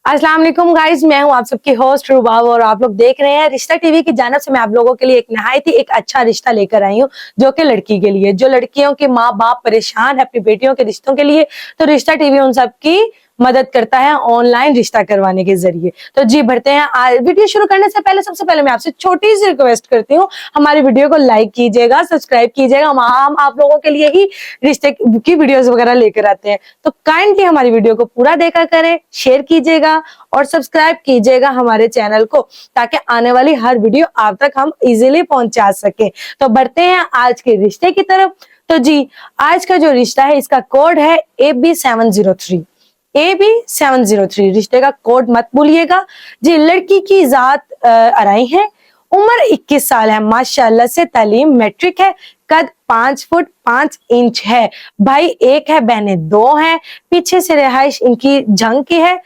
अस्सलाम वालेकुम गाइस, मैं हूं आप सबकी होस्ट रुबाब और आप लोग देख रहे हैं रिश्ता टीवी की जानिब से। मैं आप लोगों के लिए एक नहायत ही एक अच्छा रिश्ता लेकर आई हूं जो कि लड़की के लिए, जो लड़कियों के माँ बाप परेशान है अपनी बेटियों के रिश्तों के लिए, तो रिश्ता टीवी उन सब की मदद करता है ऑनलाइन रिश्ता करवाने के जरिए। तो जी बढ़ते हैं। वीडियो शुरू करने से पहले सबसे पहले मैं आपसे छोटी सी रिक्वेस्ट करती हूँ, हमारी वीडियो को लाइक कीजिएगा, सब्सक्राइब कीजिएगा। हम आप लोगों के लिए ही रिश्ते की वीडियोस वगैरह लेकर आते हैं, तो काइंडली हमारी वीडियो को पूरा देखा करें, शेयर कीजिएगा और सब्सक्राइब कीजिएगा हमारे चैनल को, ताकि आने वाली हर वीडियो आप तक हम इजीली पहुंचा सके। तो बढ़ते हैं आज के रिश्ते की तरफ। तो जी आज का जो रिश्ता है इसका कोड है AB703। AB703 रिश्ते का कोड मत भूलिएगा जी। लड़की की जात अराई है, उम्र 21 साल है, माशाल्लाह से तालीम मैट्रिक है, कद 5 फुट 5 इंच है, भाई एक है, बहनें 2 हैं, पीछे से रिहाइश इनकी जंग की है,